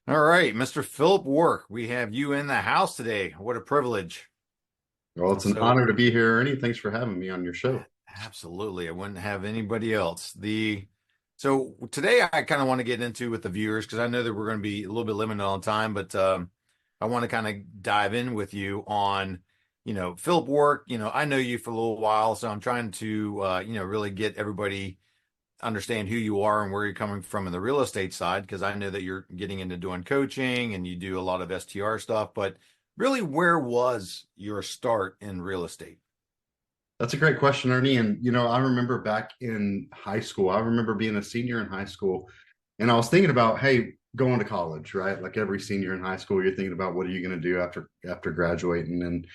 All right, Mr. Phillip Warrick, we have you in the house today. What a privilege. Well, it's an So, honor to be here, Ernie. Thanks for having me on your show. absolutely, I wouldn't have anybody else. So today I kind of want to get into with the viewers because I know that we're going to be a little bit limited on time, but I want to kind of dive in with you on, Phillip Warrick. I know you for a little while, so I'm trying to, really get everybody understand who you are and where you're coming from in the real estate side, because I know that you're getting into doing coaching and you do a lot of STR stuff, but really, where was your start in real estate? That's a great question, Ernie. And, I remember back in high school, I remember being a senior in high school, and I was thinking about, hey, going to college, right? Like every senior in high school, you're thinking about what are you going to do after graduating. And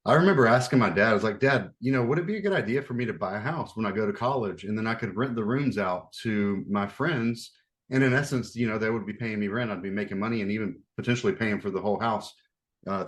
I remember asking my dad, I was like, Dad, would it be a good idea for me to buy a house when I go to college? And then I could rent the rooms out to my friends. And in essence, they would be paying me rent. I'd be making money and even potentially paying for the whole house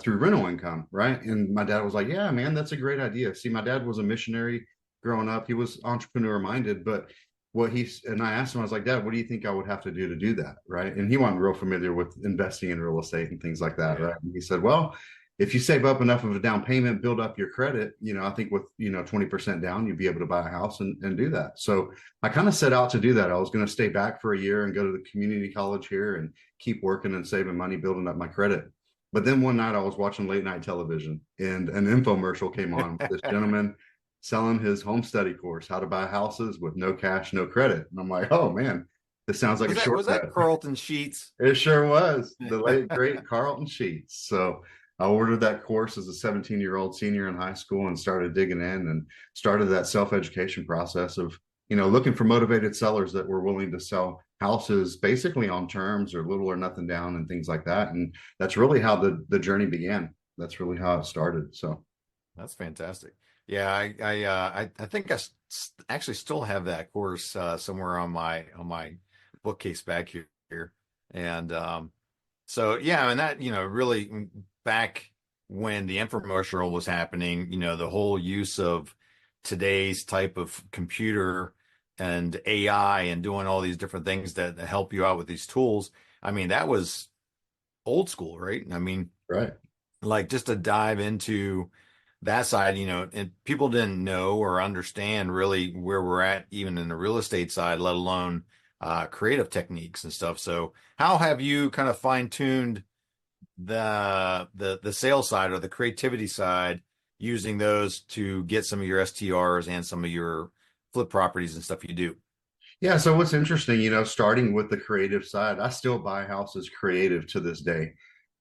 through rental income. Right. And my dad was like, yeah, man, that's a great idea. See, my dad was a missionary growing up. He was entrepreneur minded, but and I asked him, I was like, Dad, what do you think I would have to do that? Right. And he wasn't real familiar with investing in real estate and things like that. Yeah. Right. And he said, well, if you save up enough of a down payment, build up your credit, I think with, 20% down, you'd be able to buy a house and do that. So I kind of set out to do that. I was going to stay back for a year and go to the community college here and keep working and saving money, building up my credit. But then one night I was watching late night television and an infomercial came on with this gentleman selling his home study course, how to buy houses with no cash, no credit. And I'm like, oh man, this sounds like a Was that shortcut. Carlton Sheets? It sure was the late great Carlton Sheets. So I ordered that course as a 17-year-old senior in high school and started digging in and started that self-education process of, looking for motivated sellers that were willing to sell houses basically on terms or little or nothing down and things like that. And that's really how the journey began. That's really how it started. So That's fantastic. Yeah, I think actually still have that course somewhere on my bookcase back here, and so yeah, and that really back when the infomercial was happening, the whole use of today's type of computer and AI and doing all these different things that help you out with these tools. I mean, that was old school, right? I mean, right. like just to dive into that side, and people didn't know or understand really where we're at, even in the real estate side, let alone creative techniques and stuff. So, how have you kind of fine-tuned the sales side or the creativity side using those to get some of your STRs and some of your flip properties and stuff you do? Yeah. So what's interesting, starting with the creative side, I still buy houses creative to this day.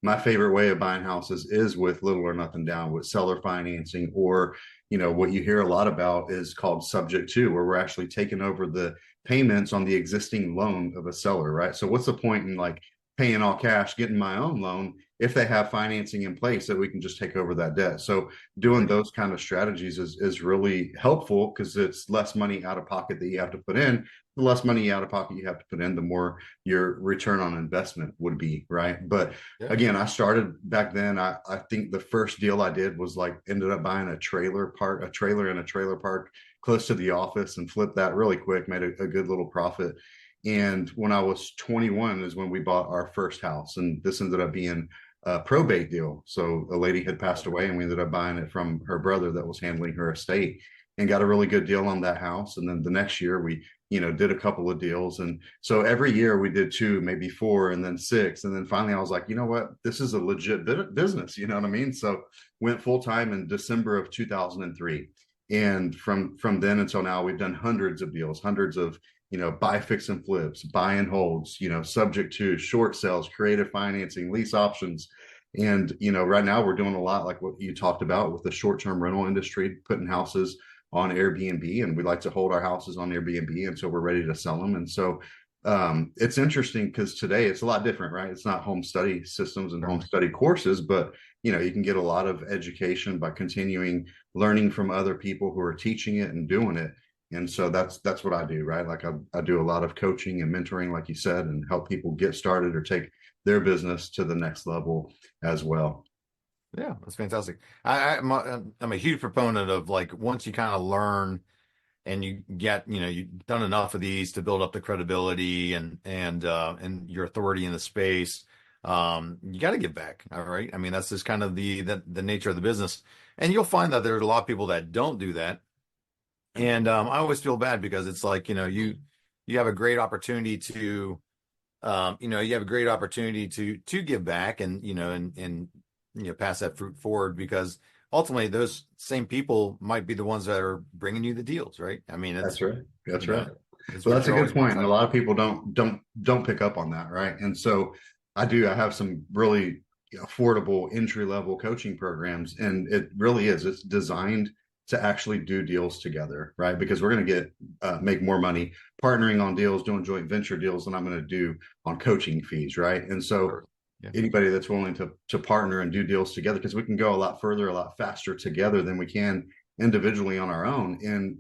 My favorite way of buying houses is with little or nothing down with seller financing, or, what you hear a lot about is called subject to, where we're actually taking over the payments on the existing loan of a seller, right? So what's the point in like paying all cash, getting my own loan if they have financing in place that we can just take over that debt? So doing Right. those kind of strategies is really helpful because it's less money out of pocket that you have to put in. The less money out of pocket you have to put in, the more your return on investment would be, right? But Yeah. again, I started back then. I think the first deal I did was like ended up buying a trailer in a trailer park close to the office and flipped that really quick, made a good little profit. And when I was 21 is when we bought our first house. And this ended up being a probate deal. So a lady had passed away and we ended up buying it from her brother that was handling her estate and got a really good deal on that house. And then the next year we, did a couple of deals. And so every year we did two, maybe four, and then six. And then finally I was like, you know what? This is a legit business. You know what I mean? So went full time in December of 2003. And from then until now, we've done hundreds of deals, hundreds of buy, fix, and flips, buy and holds, subject to short sales, creative financing, lease options. And, right now we're doing a lot like what you talked about with the short-term rental industry, putting houses on Airbnb, and we like to hold our houses on Airbnb until we're ready to sell them. And so it's interesting because today it's a lot different, right? It's not home study systems and home study courses, but you can get a lot of education by continuing learning from other people who are teaching it and doing it. And so that's what I do, right? Like I do a lot of coaching and mentoring, like you said, and help people get started or take their business to the next level as well. Yeah, that's fantastic. I'm a huge proponent of like once you kind of learn and you get, you've done enough of these to build up the credibility and your authority in the space. you got to give back. All right. I mean, that's just kind of the nature of the business. And you'll find that there's a lot of people that don't do that. And I always feel bad because it's like, you have a great opportunity to you have a great opportunity to give back and pass that fruit forward because ultimately those same people might be the ones that are bringing you the deals, right? I mean, That's right. you That's right. know, it's Well, what that's a you're good always point, most and a likely. lot of people don't pick up on that, right? And so I do. I have some really affordable entry level coaching programs, and it really is. It's designed to actually do deals together, right? Because we're going to get make more money partnering on deals, doing joint venture deals than I'm going to do on coaching fees, right? And so Sure. Yeah. anybody that's willing to partner and do deals together, because we can go a lot further, a lot faster together than we can individually on our own. And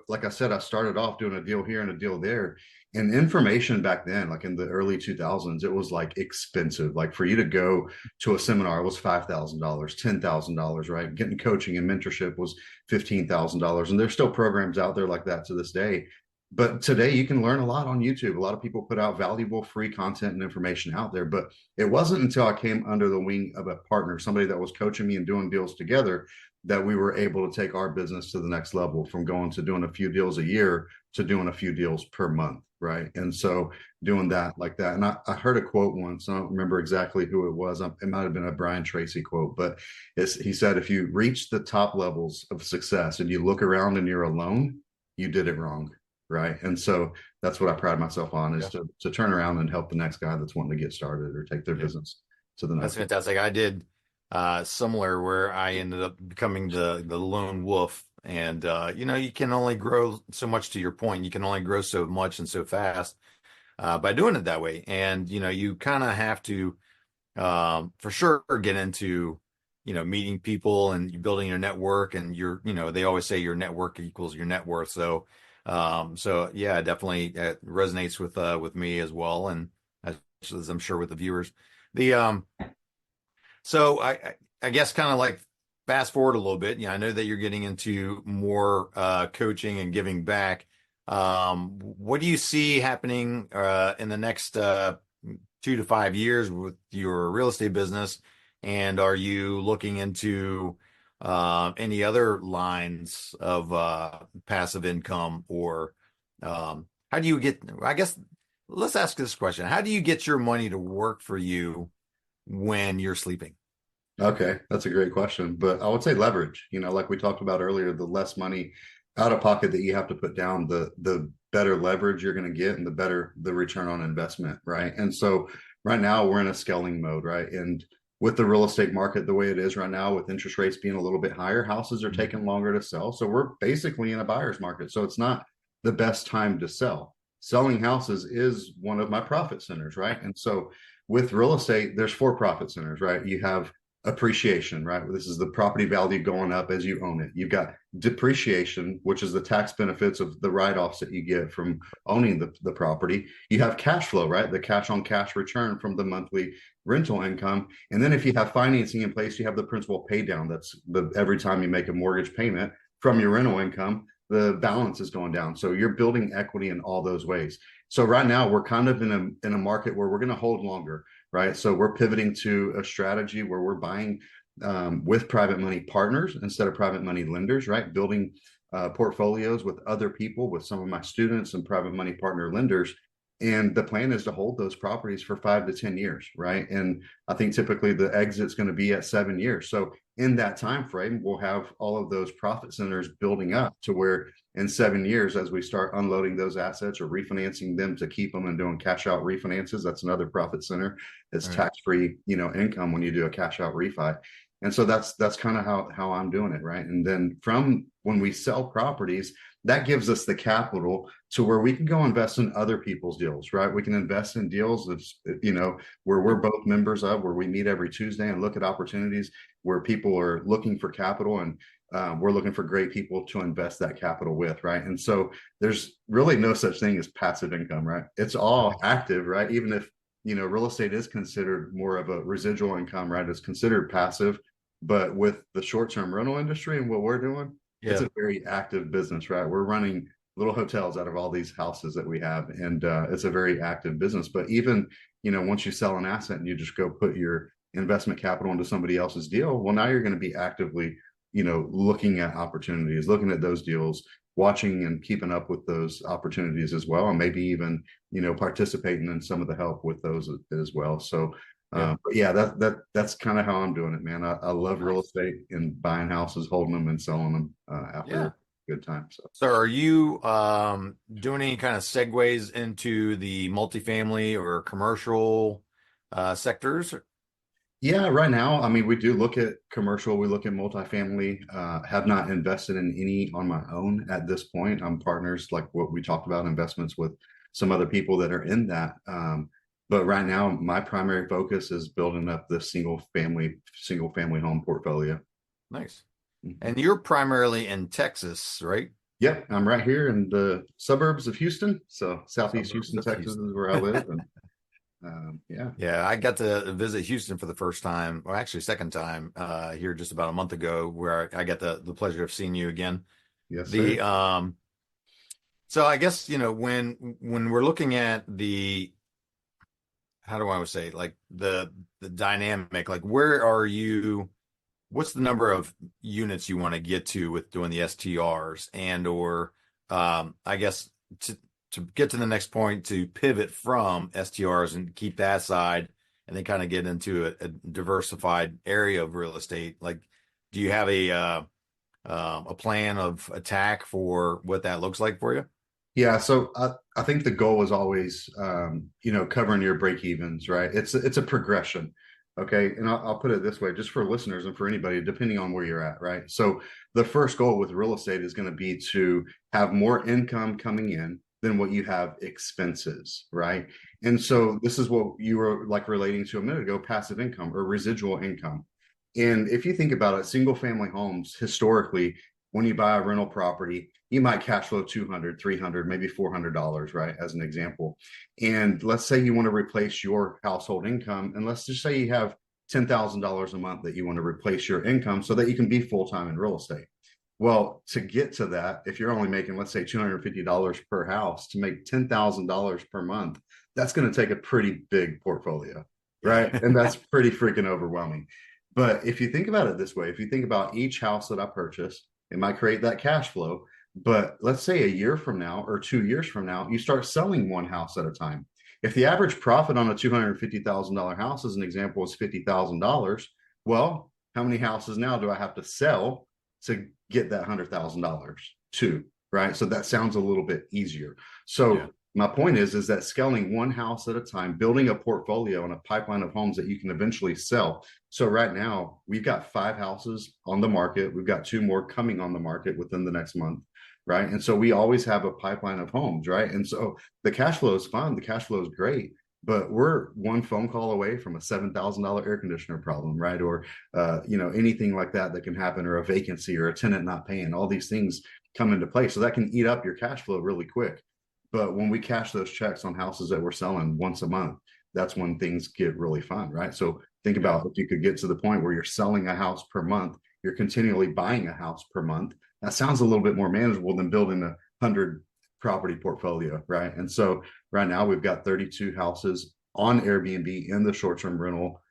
like I said, I started off doing a deal here and a deal there. And information back then, like in the early 2000s, it was like expensive. Like for you to go to a seminar, it was $5,000, $10,000, right? Getting coaching and mentorship was $15,000. And there's still programs out there like that to this day. But today you can learn a lot on YouTube. A lot of people put out valuable free content and information out there. But it wasn't until I came under the wing of a partner, somebody that was coaching me and doing deals together, that we were able to take our business to the next level, from going to doing a few deals a year to doing a few deals per month, right? And so doing that like that. And I heard a quote once, I don't remember exactly who it was. It might have been a Brian Tracy quote, but he said, if you reach the top levels of success and you look around and you're alone, you did it wrong, right? And so that's what I pride myself on, is Yeah. to turn around and help the next guy that's wanting to get started or take their Yeah. business to the That's next level. fantastic. I did similar where I ended up becoming the lone wolf. And you can only grow so much to your point. You can only grow so much and so fast by doing it that way. And you kind of have to for sure get into meeting people and you building your network and they always say your network equals your net worth. So yeah, definitely it resonates with me as well, and as I'm sure with the viewers. The so I guess kind of like fast forward a little bit. Yeah, I know that you're getting into more coaching and giving back. What do you see happening in the next 2 to 5 years with your real estate business? And are you looking into any other lines of passive income or how do you get, I guess, let's ask this question. How do you get your money to work for you when you're sleeping? Okay, that's a great question. But I would say leverage, like we talked about earlier, the less money out of pocket that you have to put down, the better leverage you're going to get and the better the return on investment, right? And so right now we're in a scaling mode, right? And with the real estate market the way it is right now, with interest rates being a little bit higher, houses are Mhm. taking longer to sell. So we're basically in a buyer's market. So it's not the best time to sell. Selling houses is one of my profit centers, right? And so with real estate, there's four profit centers, right? You have appreciation, right? This is the property value going up as you own it. You've got depreciation, which is the tax benefits of the write-offs that you get from owning the property. You have cash flow, right? The cash on cash return from the monthly rental income. And then if you have financing in place, you have the principal pay down. That's every time you make a mortgage payment from your rental income, the balance is going down. So you're building equity in all those ways. So right now we're kind of in a market where we're going to hold longer, right? So we're pivoting to a strategy where we're buying with private money partners instead of private money lenders, right? Building portfolios with other people, with some of my students and private money partner lenders. And the plan is to hold those properties for 5 to 10 years, right? And I think typically the exit's going to be at 7 years. So in that time frame, we'll have all of those profit centers building up to where in 7 years, as we start unloading those assets or refinancing them to keep them and doing cash out refinances, that's another profit center. It's All right. tax-free, income when you do a cash out refi. And so that's kind of how I'm doing it, right? And then from when we sell properties, that gives us the capital to where we can go invest in other people's deals, right? We can invest in deals that's, where we're both members of, where we meet every Tuesday and look at opportunities where people are looking for capital, and we're looking for great people to invest that capital with, right? And so there's really no such thing as passive income, right? It's all active, right? Even if real estate is considered more of a residual income, right? It's considered passive, but with the short-term rental industry and what we're doing, it's Yeah. a very active business, right? We're running little hotels out of all these houses that we have, and it's a very active business. But even once you sell an asset and you just go put your investment capital into somebody else's deal, well, now you're going to be actively looking at opportunities, looking at those deals, watching and keeping up with those opportunities as well, and maybe even participating in some of the help with those as well. So Yeah. but yeah, that's kind of how I'm doing it, man. I love real Nice. estate and buying houses, holding them and selling them after Yeah. a good time. So So are you doing any kind of segues into the multifamily or commercial sectors? yeah, right now, I mean, we do look at commercial, we look at multifamily. Have not invested in any on my own at this point. I'm partners, like what we talked about, investments with some other people that are in that. But right now, my primary focus is building up the single family home portfolio. Nice. Mhm. And you're primarily in Texas, right? Yep, I'm right here in the suburbs of Houston. So Southeast Suburbs Houston, of Texas Houston. is where I live. And yeah, Yeah, I got to visit Houston for the first time, or actually second time, here just about a month ago, where I got the pleasure of seeing you again. yes, The sir. So I guess, when we're looking at the, how do I would say, like the dynamic, like where are you, what's the number of units you want to get to with doing the STRs, and or I guess to get to the next point, to pivot from STRs and keep that side and then kind of get into a diversified area of real estate. Like, do you have a plan of attack for what that looks like for you? Yeah, so I think the goal is always, covering your break evens, right? It's a progression, okay? And I'll put it this way, just for listeners and for anybody, depending on where you're at, right? So the first goal with real estate is going to be to have more income coming in than what you have expenses, right? And so this is what you were like relating to a minute ago, passive income or residual income. And if you think about it, single family homes historically, when you buy a rental property, you might cash flow 200, 300, maybe $400, right? As an example. And let's say you want to replace your household income. And let's just say you have $10,000 a month that you want to replace your income so that you can be full time in real estate. Well, to get to that, if you're only making, let's say, $250 per house, to make $10,000 per month, that's going to take a pretty big portfolio, Yeah. right? And that's pretty freaking overwhelming. But if you think about it this way, if you think about each house that I purchase, it might create that cash flow. But let's say a year from now or 2 years from now, you start selling one house at a time. If the average profit on a $250,000 house, as an example, is $50,000, well, how many houses now do I have to sell to get that $100,000 to? Right. So that sounds a little bit easier. Yeah. So my point is that scaling one house at a time, building a portfolio and a pipeline of homes that you can eventually sell. So right now we've got 5 houses on the market. We've got 2 more coming on the market within the next month. Right. And so we always have a pipeline of homes. Right. And so the cash flow is fun. The cash flow is great. But we're one phone call away from a $7,000 air conditioner problem, right? Or, anything like that that can happen, or a vacancy, or a tenant not paying. All these things come into play. So that can eat up your cash flow really quick. But when we cash those checks on houses that we're selling once a month, that's when things get really fun, right? So think Yeah. about if you could get to the point where you're selling a house per month, you're continually buying a house per month. That sounds a little bit more manageable than building 100 property portfolio, right? And so right now we've got 32 houses on Airbnb in the short-term rental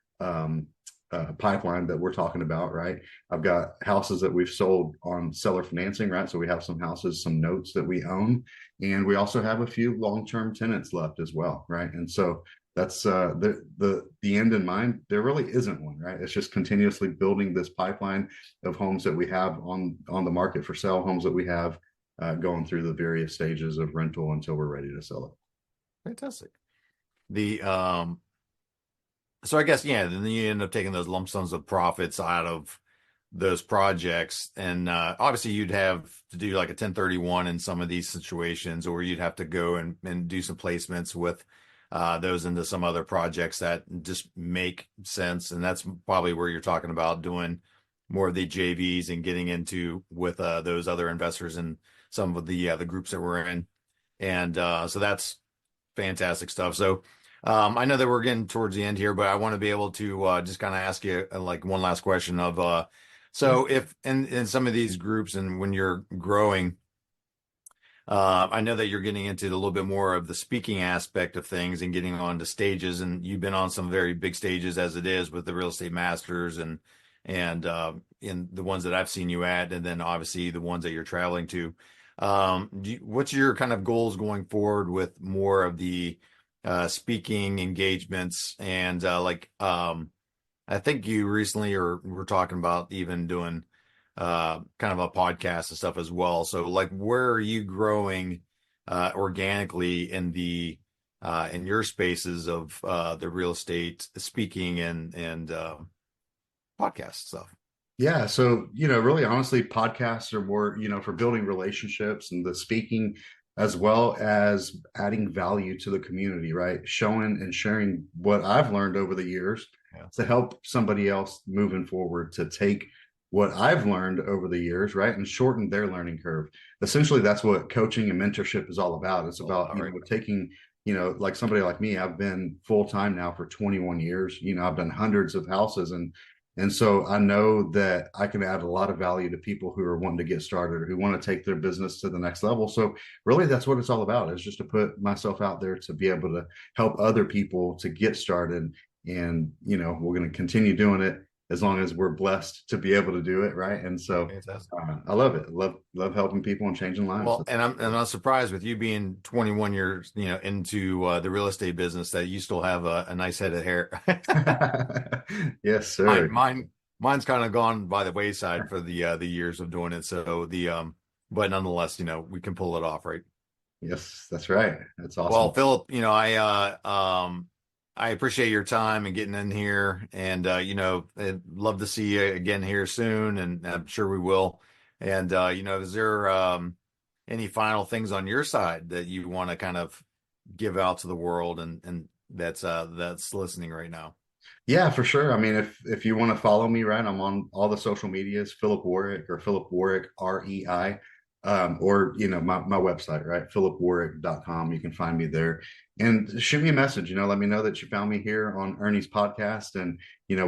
pipeline that we're talking about, right? I've got houses that we've sold on seller financing, right? So we have some houses, some notes that we own, and we also have a few long-term tenants left as well, right? And so that's the end in mind. There really isn't one, right? It's just continuously building this pipeline of homes that we have on the market for sale, homes that we have going through the various stages of rental until we're ready to sell it. Fantastic. The So I guess, yeah, then you end up taking those lump sums of profits out of those projects, and obviously you'd have to do like a 1031 in some of these situations, or you'd have to go and do some placements with those into some other projects that just make sense, and that's probably where you're talking about doing more of the JVs and getting into with those other investors and some of the groups that we're in, and so that's fantastic stuff. So I know that we're getting towards the end here, but I want to be able to just kind of ask you like one last question of Yeah. so if in some of these groups and when you're growing, I know that you're getting into a little bit more of the speaking aspect of things and getting on to stages, and you've been on some very big stages as it is with the Real Estate Masters and in the ones that I've seen you at, and then obviously the ones that you're traveling to. What's your kind of goals going forward with more of the speaking engagements and I think you recently or were talking about even doing kind of a podcast and stuff as well. So like where are you growing organically in the in your spaces of the real estate speaking and podcast stuff? Yeah, so really honestly, podcasts are more, for building relationships and the speaking as well as adding value to the community, right? Showing and sharing what I've learned over the years Yeah. to help somebody else moving forward to take what I've learned over the years, right? And shorten their learning curve. Essentially, that's what coaching and mentorship is all about. It's All about, about right. taking, like somebody like me, I've been full time now for 21 years. I've done hundreds of houses and so I know that I can add a lot of value to people who are wanting to get started or who want to take their business to the next level. So really that's what it's all about, is just to put myself out there to be able to help other people to get started. And, we're going to continue doing it as long as we're blessed to be able to do it. Right. And so Fantastic. I love it. Love helping people and changing lives. Well, and I'm not surprised with you being 21 years, into the real estate business that you still have a nice head of hair. Yes, Mine, sir. mine, mine's kind of gone by the wayside for the years of doing it. So but nonetheless, we can pull it off, right? Yes, that's right. That's Well, awesome. Philip, I appreciate your time and getting in here, and I'd love to see you again here soon, and I'm sure we will. And is there any final things on your side that you want to kind of give out to the world and that's listening right now? Yeah, for sure. I mean, if you want to follow me, right, I'm on all the social medias, Phillip Warrick or Phillip Warrick REI, or my website, right, phillipwarrick.com. You can find me there and shoot me a message. Let me know that you found me here on Ernie's podcast, and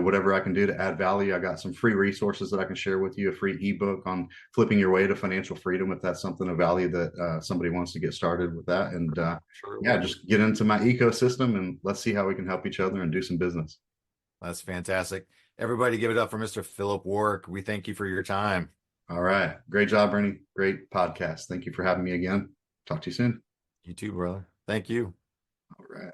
whatever I can do to add value. I got some free resources that I can share with you, a free ebook on flipping your way to financial freedom if that's something of value that somebody wants to get started with that. And Sure it yeah, will. just get into my ecosystem and let's see how we can help each other and do some business. That's fantastic. Everybody give it up for Mr. Philip Warwick. We thank you for your time. All right. Great job, Bernie. Great podcast. Thank you for having me again. Talk to you soon. You too, brother. Thank you. All right.